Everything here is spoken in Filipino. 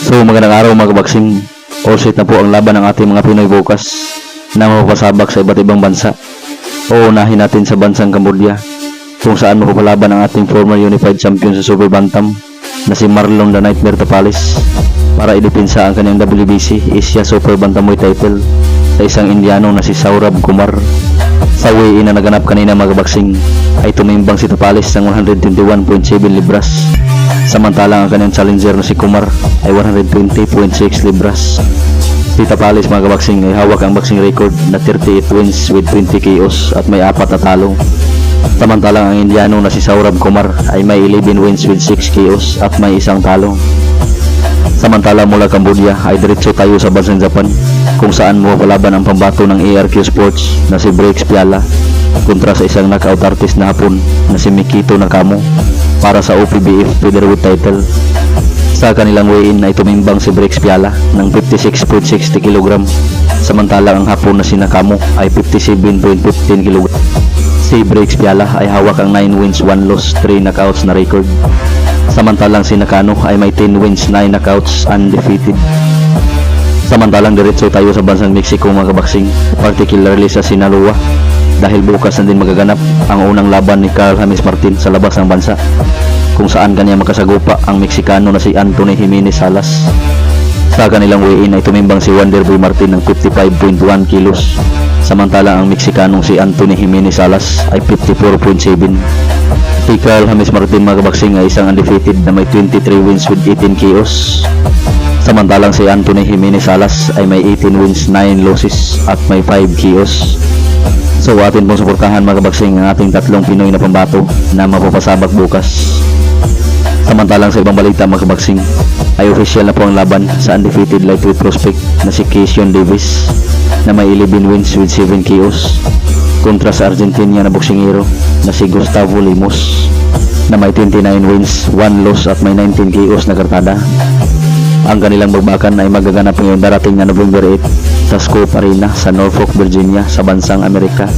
So magandang araw mga kabaksing. All set na po ang laban ng ating mga Pinoy bukas na mapapasabak sa iba't ibang bansa. Uunahin natin sa bansang Cambodia kung saan mapapalaban ang ating former unified champion sa Super Bantam na si Marlon the Nightmare Tapalis para idepensa ang kanyang WBC Asia Super Bantamweight title sa isang Indiano na si Saurabh Kumar. Sa weigh-in na naganap kanina mga kabaksing ay tumimbang si Tapalis ng 121.7 libras, samantalang ang kanyang challenger na si Kumar ay 120.6 libras. Si Tapalis mga kabaksing ay hawak ang boxing record na 38 wins with 20 KOs at may 4 na talo, samantalang ang Indiano na si Saurabh Kumar ay may 11 wins with 6 KOs at may 1 talo. Samantala mula Cambodia ay diretso tayo sa bansang Japan kung saan mapapalaban ang pambato ng ARQ Sports na si Breaks Piala kontra sa isang knockout artist na Hapon na si Mikito Nakamo para sa OPBF featherweight title. Sa kanilang weigh-in ay tumimbang si Breaks Piala ng 56.60 kg, samantalang ang Hapon na si Nakamo ay 57.15 kg. Si Breaks Piala ay hawak ang 9 wins 1 loss 3 knockouts na record, samantalang si Nakano ay may 10 wins 9 knockouts undefeated. Samantalang diretso tayo sa bansang Mexico mga kabaksing, particularly sa Sinaloa, dahil bukas na din magaganap ang unang laban ni Carl James Martin sa labas ng bansa kung saan kanya makasagupa ang Meksikano na si Anthony Jimenez Salas. Sa kanilang weigh-in ay tumimbang si Wanderboy Martin ng 55.1 kilos, samantalang ang Meksikanong si Anthony Jimenez Salas ay 54.7. Si Carl James Martin mga kabaksing ay isang undefeated na may 23 wins with 18 KOs, samantalang si Anthony Jimenez Salas ay may 18 wins 9 losses at may 5 KOs. So atin pong suportahan mga kabaksing ang ating tatlong Pinoy na pambato na mapapasabak bukas. Samantalang sa ibang balita mga kabaksing ay official na po ang laban sa undefeated lightweight prospect na si Kesion Davis na may 11 wins with 7 KOs kontra sa Argentina na boksingero na si Gustavo Limos na may 29 wins 1 loss at may 19 KOs na kartada. Ang kanilang bagbakan ay magaganap ngayong darating na November 8 sa Scope Arena sa Norfolk, Virginia sa bansang Amerika.